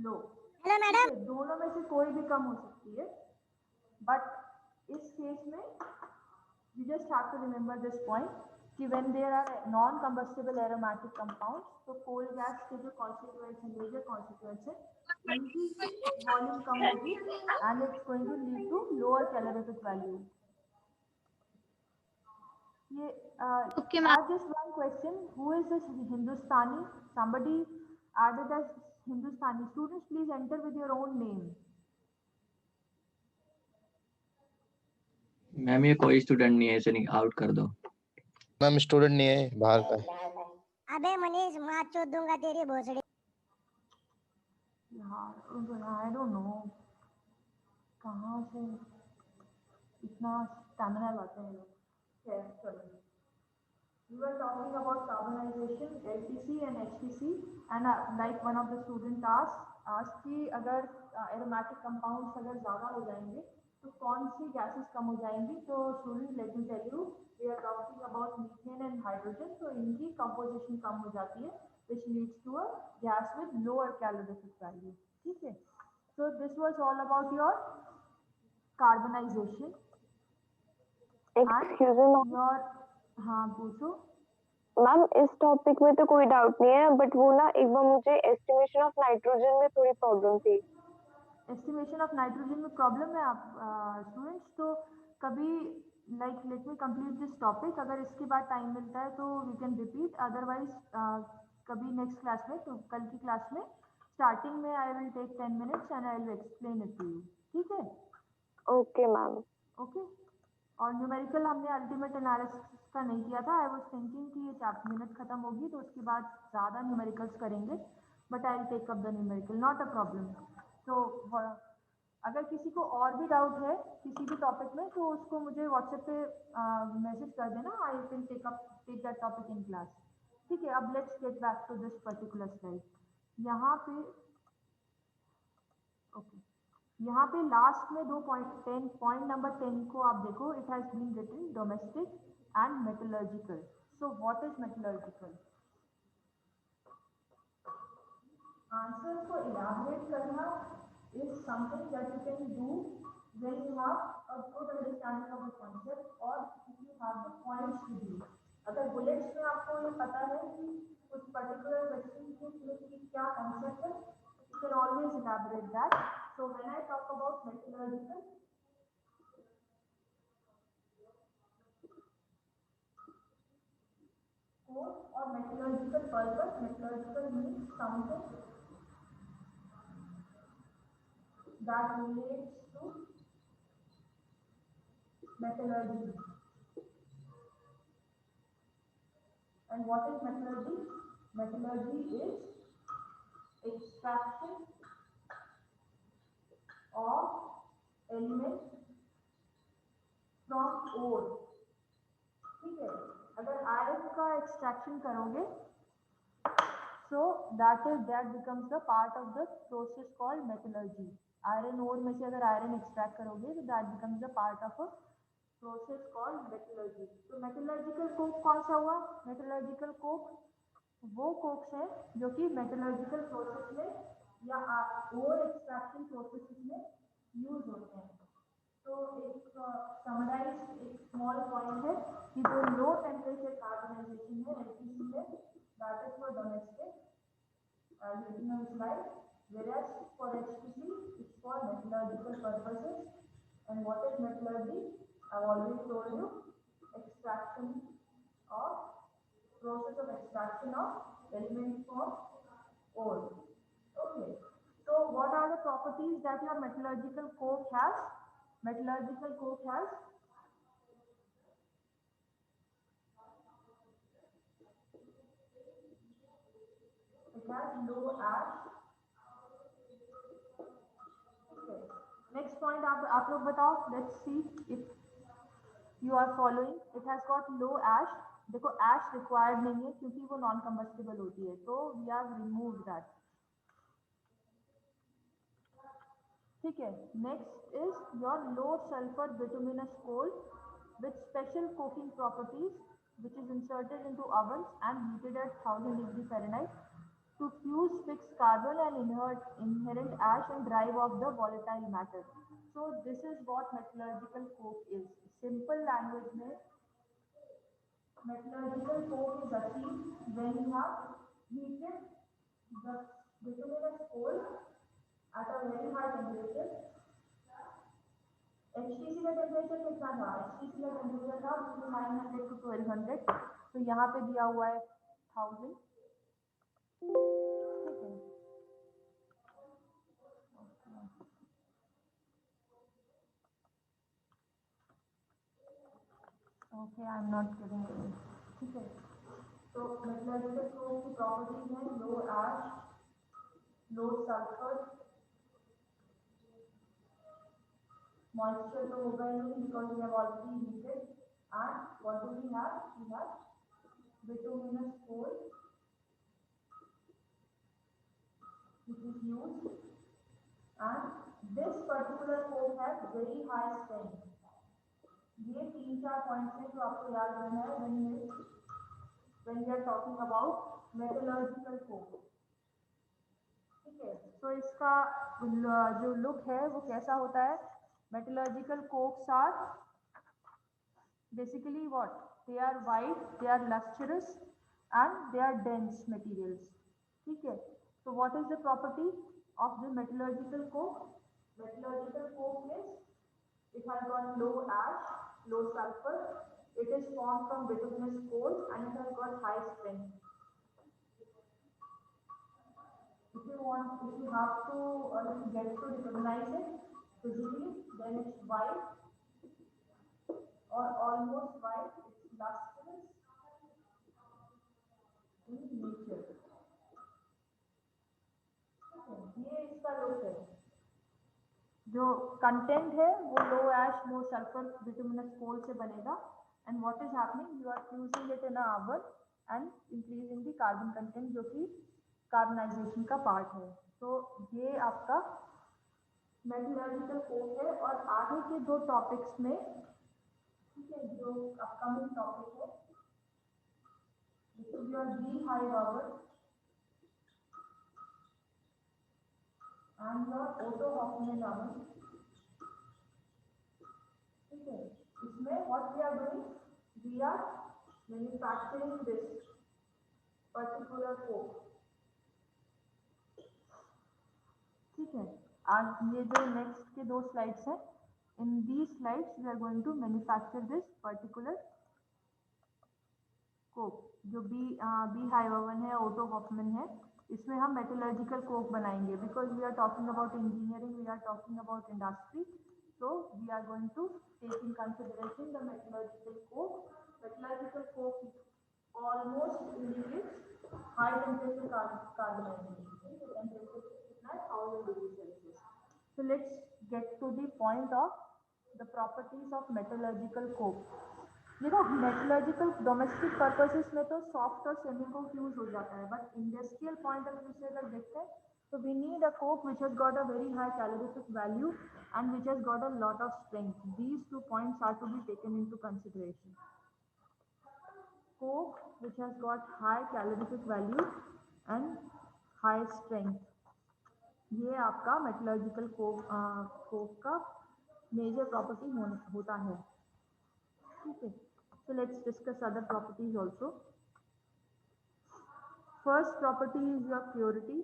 लो। Hello madam. दोनों में से कोई भी कम हो सकती है, बट इस केस में you just have to remember this point कि when there are non-combustible aromatic compounds, तो coal gas के जो consequence है, major consequence है, इनकी volume कम होगी and it's going to lead to lower calorific value. ये okay ma'am. add just one question, who is this Hindustani? Somebody added as Hindustani. Students, please enter with your own name. Ma'am ये कोई student नहीं है, इसे नहीं out कर दो। Ma'am student नहीं है, बाहर का है। अबे मनीष, मार चोद दूंगा तेरी भोसड़ी। यार आई डोंट नो कहाँ से इतना स्टैमिना लाते हैं लोग। चलो, we were talking about carbonization, LPC and HPC, and like one of the student asked कि अगर aromatic compounds अगर ज़्यादा हो जाएंगे तो कौन सी gases कम हो जाएंगी। तो students, let me tell you, we are talking about methane and hydrogen, तो इनकी composition कम हो जाती है, which leads to a gas with lower calorific value. ठीक है, so this was all about your carbonization and your हाँ पूछो ma'am. इस टॉपिक में तो कोई डाउट नहीं है, बट वो ना एक बार मुझे एस्टिमेशन ऑफ नाइट्रोजन में थोड़ी प्रॉब्लम थी। एस्टिमेशन ऑफ नाइट्रोजन में प्रॉब्लम है आप स्टूडेंट्स, तो कभी like let me complete this topic, अगर इसके बाद टाइम मिलता है तो वी कैन रिपीट, अदरवाइज कभी नेक्स्ट क्लास में, तो कल की क्लास में स्टार्टिंग में I will take 10 minutes and I will explain it to you. ठीक है, ओके मैम। ओके। और न्यूमेरिकल हमने अल्टीमेट एनालिसिस का नहीं किया था, आई वाज थिंकिंग कि ये चैप्टर यूनिट खत्म होगी तो उसके बाद ज़्यादा न्यूमेरिकल्स करेंगे, but I will take up the numerical, not a problem. तो अगर किसी को और भी डाउट है किसी भी टॉपिक में तो उसको मुझे व्हाट्सएप पे मैसेज कर देना, I can take that topic in class. ठीक है, अब let's get back to this particular slide. यहाँ पे ओके, यहाँ पे लास्ट में दो पॉइंट नंबर 10 को आप देखो, it has been written domestic and metallurgical. So what is metallurgical? Answer को इलैबोरेट करना is something that you can do when you have a good understanding of the concept or if you have the points to do. अगर bullets में आपको ये पता है कि कुछ पर्टिकुलर क्वेश्चन के क्या कॉन्सेप्ट है, you can always elaborate that. So when I talk about metallurgical, code or metallurgical purpose, metallurgical means something that relates to metallurgy. And what is metallurgy? Metallurgy is extraction of element from ore. ठीक है, अगर iron का extraction करोगे so that becomes the part of the process called metallurgy. Iron ore में से अगर iron extract करोगे तो that becomes the part of a process called metallurgy. तो मेटलर्जिकल कोक कौन सा हुआ? मेटलर्जिकल कोक वो कोक्स है जो कि मेटलर्जिकल प्रोसेस में या ओर एक्सट्रैक्शन प्रोसेस में यूज होते हैं। तो एक समराइज एक स्मॉल पॉइंट है कि जो लो टेम्परेचर कार्बनाइजेशन है एलपीसी में, that is for domestic written slide, whereas for HPC it's for metallurgical purposes. And what is metallurgy? I've already told you, extraction of process of extraction of elements from ore. Okay, so what are the properties that your metallurgical coke has? Metallurgical coke has low ash. Okay. Next point आप लोग बताओ, let's see if you are following. It has got low ash. देखो ash required नहीं है क्योंकि वो non combustible होती है, तो we have removed that. ठीक है, next is your low sulfur bituminous coal with special coking properties which is inserted into ovens and heated at 1000 degree Fahrenheit. to fuse fixed carbon and inherent ash and drive off the volatile matter. So this is what metallurgical coke is. Simple language में metallurgical coke is achieved when you have heated the bituminous coal at a very high temperature. HTC का temperature कितना था? HTC का temperature था between 900 to 1200. तो यहाँ पे दिया हुआ है 1000. ठीक है. Okay, I'm not getting it. ठीक है. तो metallurgical coke की properties हैं low ash, low sulfur, moisture तो होगा ही नहीं because we have already heated, and what do we have? We have bituminous coal which is used, and this particular coke has very high strength. ये 3-4 points हैं जो आपको याद रहना है when we are talking about metallurgical coke. ठीक है. तो इसका जो लुक है वो कैसा होता है? Metallurgical cokes are basically what? They are white, they are lustrous, and they are dense materials. ठीक है. So what is the property of the metallurgical coke? Metallurgical coke is it has got low ash, low sulfur. It is formed from bituminous coal and it has got high strength. If you have to get to recognize it physically, then it's white or almost white. It's lustrous in nature. ये इसका look है. जो content है वो लो एश लो sulphur bituminous coal से बनेगा. And what is happening? You are fusing it in a oven and increasing the carbon content जो कि कार्बनाइजेशन का पार्ट है. तो ये आपका मेटलर्जिकल कोक है. और आगे के 2 टॉपिक्स में, ठीक है, जो अपकमिंग टॉपिक है this is your beehive power and your auto Hoffman oven. ठीक है. इसमें what we are doing? We are manufacturing this particular coke. ठीक है. आज ये जो नेक्स्ट के 2 स्लाइड्स हैं, in these slides we are going to manufacture this particular coke. जो बी हाई ओवन है, ऑटो हॉफमैन है, इसमें हम मेटलर्जिकल कोक बनाएंगे. Because we are talking about engineering, we are talking about industry, so we are going to take in consideration the metallurgical coke. Metallurgical coke almost indicates high temperature carbonization. The temperature कितना है? 1000 degree Celsius. So let's get to the point of the properties of metallurgical coke. देखो, metallurgical domestic purposes में तो soft और semi Coke use हो जाता है, but industrial point of view से अगर देखते हैं तो we need a coke which has got a very high calorific value and which has got a lot of strength. These 2 points are to be taken into consideration. Coke which has got high calorific value and high strength, ये आपका metallurgical coke का major property होता है. ठीक है. So let's discuss other properties also. First property is your purity.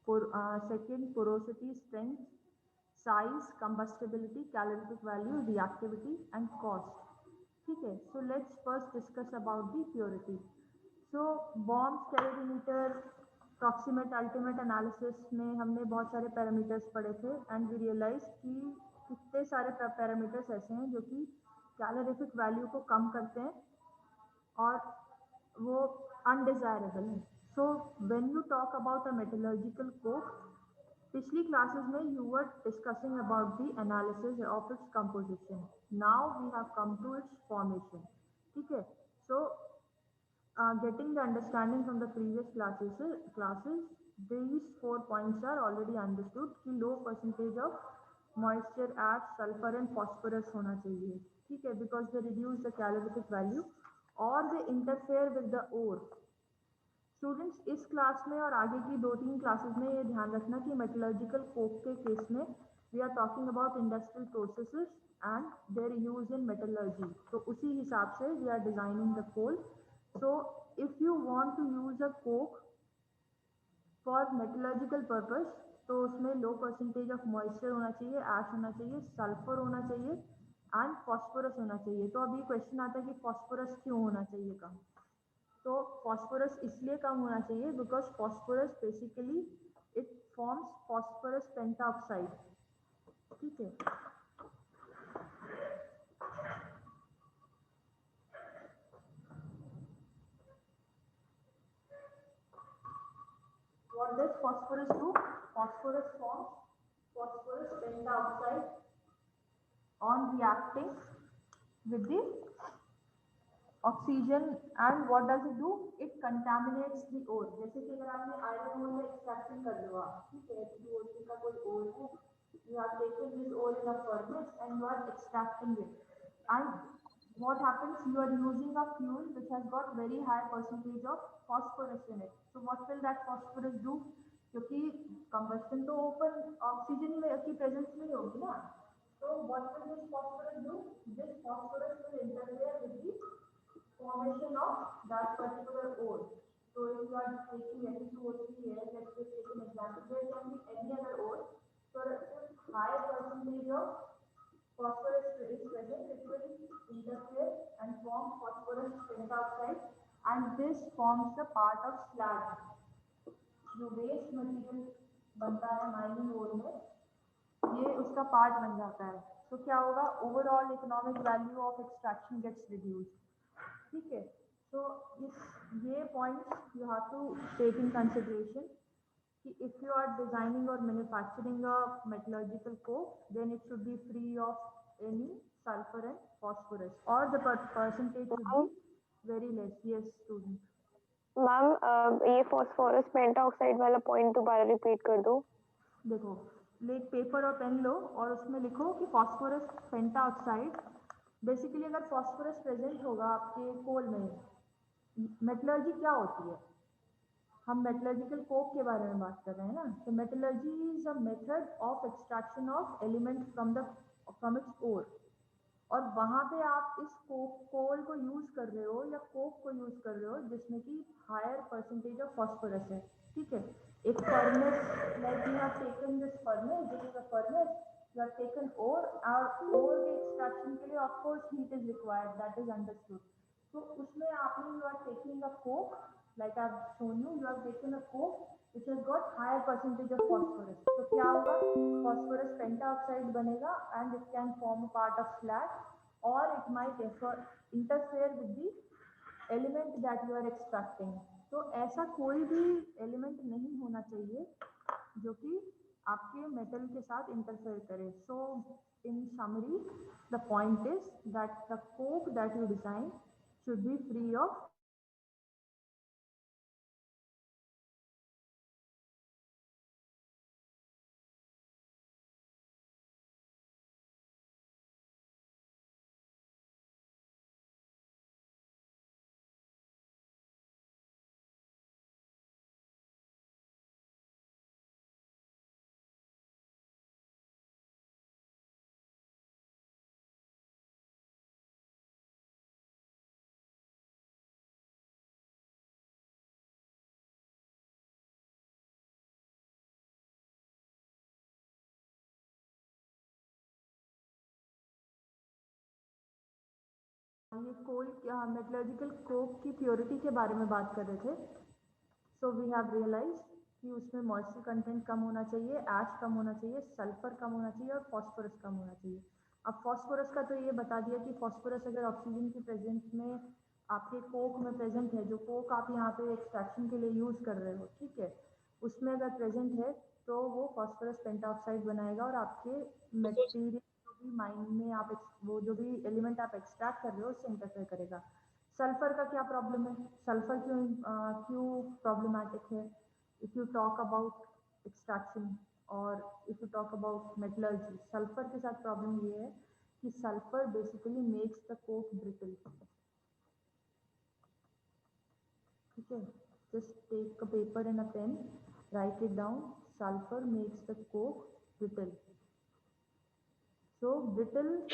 Second, porosity, strength, size, combustibility, calorific value, reactivity, and cost. ठीक है. So let's first discuss about the purity. So Bohm's calorimeter, proximate ultimate analysis में हमने बहुत सारे parameters पढ़े थे and we realized कि कितने सारे पैरामीटर्स ऐसे हैं जो कि कैलोरीफिक वैल्यू को कम करते हैं और वो अनडिजायरेबल है. So when you talk about a metallurgical coke, पिछली क्लासेस में you were discussing about the analysis of its composition. Now we have come to its formation. ठीक है. So getting the understanding from the previous classes these 4 points are already understood कि low percentage of moisture, ash, sulphur and phosphorus होना चाहिए. ठीक है. Because they reduce the calorific value और they interfere with the ore. Students इस class में और आगे की 2-3 क्लासेस में ये ध्यान रखना कि मेटलर्जिकल कोक के केस में we are talking about industrial processes and their use in metallurgy. तो उसी हिसाब से we are designing the coal. So if you want to use a coke for metallurgical purpose तो उसमें लो परसेंटेज ऑफ मॉइस्चर होना चाहिए, ऐश होना चाहिए, सल्फर होना चाहिए एंड फॉस्फोरस होना चाहिए. तो अभी क्वेश्चन आता है कि फॉस्फोरस क्यों होना चाहिए कम. तो फॉस्फोरस इसलिए कम होना चाहिए because phosphorus basically it forms phosphorus pentoxide. ठीक है. What does phosphorus do? Phosphorus forms phosphorus pentaoxide on reacting with the oxygen, and what does it do? It contaminates the ore. जैसे कि अगर आपने आयरन ओर में extraction कर लो आप, ठीक है, POC का कोई ओर है, you have taken this ore in a furnace and you are extracting it, and what happens? You are using a fuel which has got very high percentage of phosphorus in it. So what will that phosphorus do? क्योंकि combustion तो open oxygen में की presence में ही होगी ना. So what will this phosphorus do? This phosphorus will interfere with the formation of that particular ore. So if you are taking Fe2O3 here, let's just take an example. There can be any other ore. So if high percentage of phosphorus is present, it will interfere and form phosphorus pentaoxide, and this forms the part of slag. जो waste material बनता है mining ओर में, ये उसका part बन जाता है. तो क्या होगा? Overall economic value of extraction gets reduced. ठीक है. तो ये points you have to take in consideration कि इफ यू आर डिजाइनिंग और manufacturing a metallurgical coke, then it should be free of any sulphur and phosphorus, और the percentage should be very less. Yes student. Ma'am ये phosphorus pentoxide वाला point दोबारा repeat कर दो. देखो, ले paper और पेन लो और उसमें लिखो कि फॉस्फोरस पेंटाऑक्साइड, बेसिकली अगर फॉस्फोरस प्रेजेंट होगा आपके कोल में, मेटलर्जी क्या होती है? हम मेटलर्जिकल कोक के बारे में बात कर रहे हैं ना. तो metallurgy is a method of extraction of element from its ore. और वहाँ पे आप इस कोल को यूज कर रहे हो या कोक को यूज कर रहे हो जिसमें कि हायर परसेंटेज ऑफ फॉस्फोरस है. ठीक है. एक furnace, like you have taken this furnace, this is a furnace, you have taken ore, और ओर के एक्सट्रैक्शन के लिए of course heat is required, that is understood. तो उसमें आपने, you are taking a coke, like I've shown you, you have taken a coke which has got higher percentage of phosphorus. तो क्या होगा? Phosphorus pentaoxide बनेगा and it can form a part of slag, or it might interfere with the element that you are extracting. तो ऐसा कोई भी element नहीं होना चाहिए जो कि आपके metal के साथ interfere करे. So in summary, the point is that the coke that you design should be free of ये कोल मेटलर्जिकल कोक की प्योरिटी के बारे में बात कर रहे थे. सो वी हैव रियलाइज कि उसमें मॉइस्चर कंटेंट कम होना चाहिए, ऐश कम होना चाहिए, सल्फर कम होना चाहिए और फॉस्फोरस कम होना चाहिए. अब फॉस्फोरस का तो ये बता दिया कि फॉस्फोरस अगर ऑक्सीजन की प्रेजेंस में आपके कोक में प्रेजेंट है, जो कोक आप यहाँ पे एक्सट्रैक्शन के लिए यूज़ कर रहे हो, ठीक है, उसमें अगर प्रेजेंट है तो वो फॉस्फोरस पेंटाऑक्साइड बनाएगा और आपके मटेरियल माइन में आप वो जो भी एलिमेंट आप एक्सट्रैक्ट कर रहे हो उससे इंटरफेयर करेगा. सल्फर का क्या प्रॉब्लम है? सल्फर क्यों प्रॉब्लमैटिक है? If you talk about extraction और if you talk about metallurgy, sulphur के साथ प्रॉब्लम ये है कि sulphur basically makes the coke brittle. ठीक है. Just take a paper and a pen, write it down. Sulfur makes the coke brittle. So brittle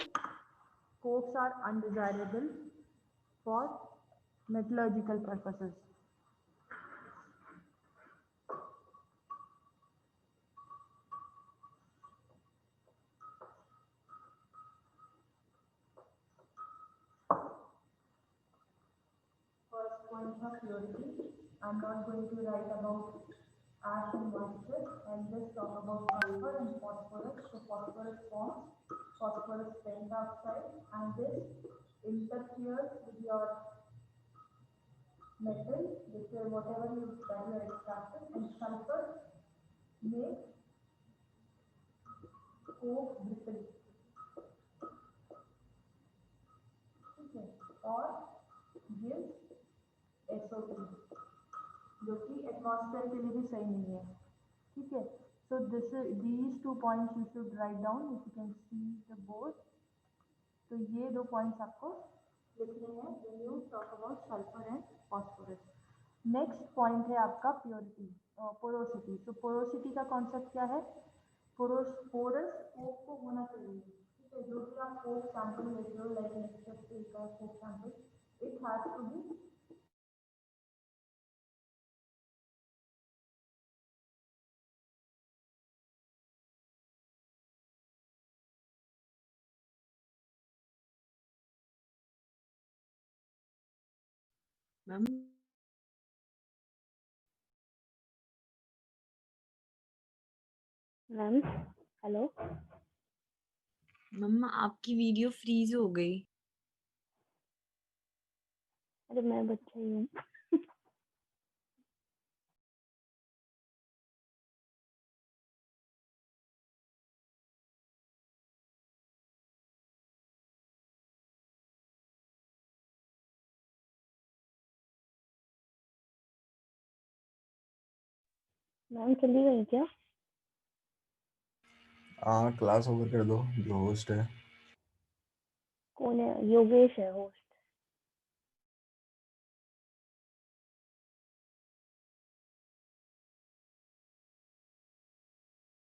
cokes are undesirable for metallurgical purposes. First point of purity. I'm not going to write about ash and moisture. I'll just talk about sulfur and phosphorus. So phosphorus forms phosphorus pentoxide, and this interferes with your metal, with your whatever that you are extracting, and sulfur makes coke brittle. Okay. Or gives SO2, जो कि atmosphere के लिए भी सही नहीं है. ठीक है. So these 2 points you should write down if you can see the board. तो ये 2 points आपको लिखने हैं when you talk about sulfur and phosphorus. Next point है आपका purity, porosity. So porosity का concept क्या है? porous coke को होना चाहिए. ठीक है. जो भी आप coke sample लेते हो, like let's just take a coke sample, it has to be ma'am ma'am hello. Ma'am आपकी वीडियो फ्रीज हो गई. अरे मैं बच्चा ही हूँ. मैम चली गई क्या? हाँ क्लास ओवर कर दो, जो होस्ट है. कौन है? योगेश है होस्ट.